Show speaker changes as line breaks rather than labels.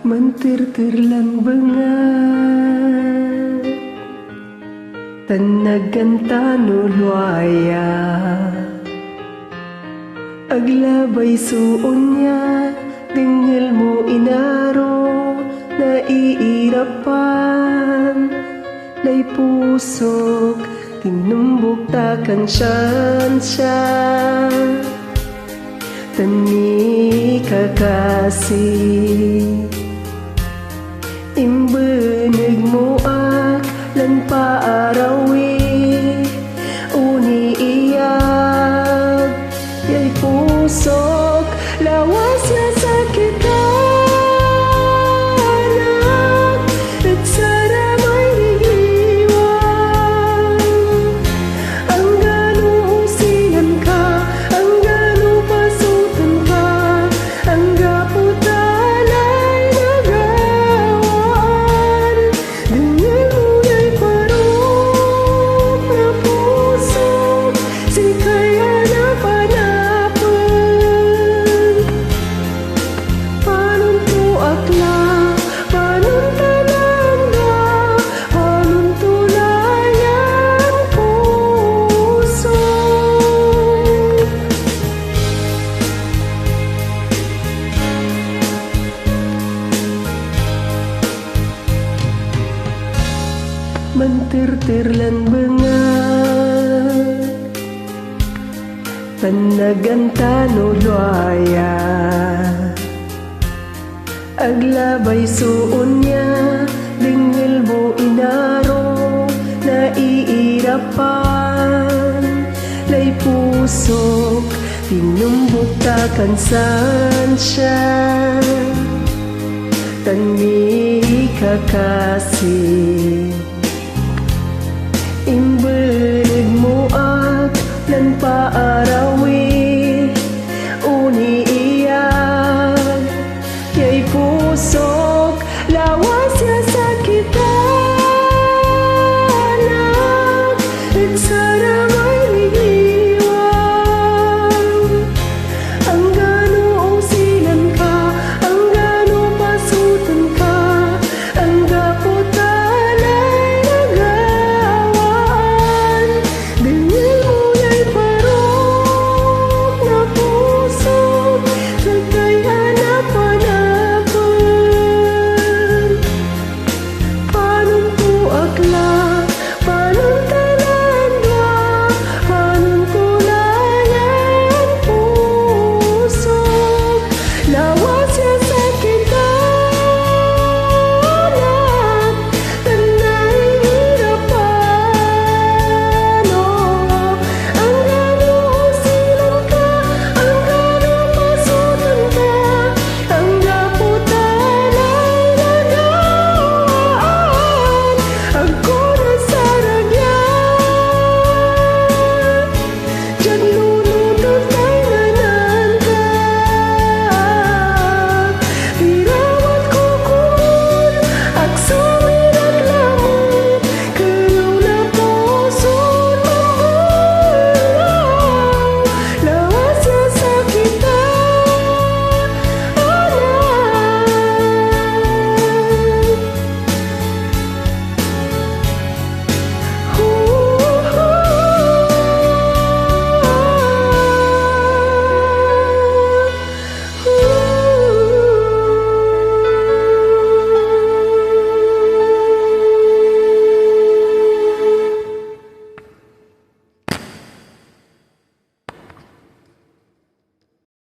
Mantirtir lang bangat Tanagan luaya Aglabay suon niya Dingil mo inaro Naiirapan Lay pusok Tinumbok takan siya Tani kakasih Imbeneg mo ak lan paarawi Uni iyak Yay pusok Lawas na sakit anak At sana may higliwan Ang gano'ng usihan ka Ang gano'ng pasutan ka Ang gaputalay nagawan Dingil mo ya'y parok na pusok Si kaya na panapan Panon to akla Panon talangga Panon tulayan puso Mantirtir lan bengat Tanagan luaya Aglabay suon niya Dingil mo inaro Naiirapan Lay pusok Tinumbok takan siya Tani kakasih Imbeneg mo ak lan paarawi Uni iyak Yay puso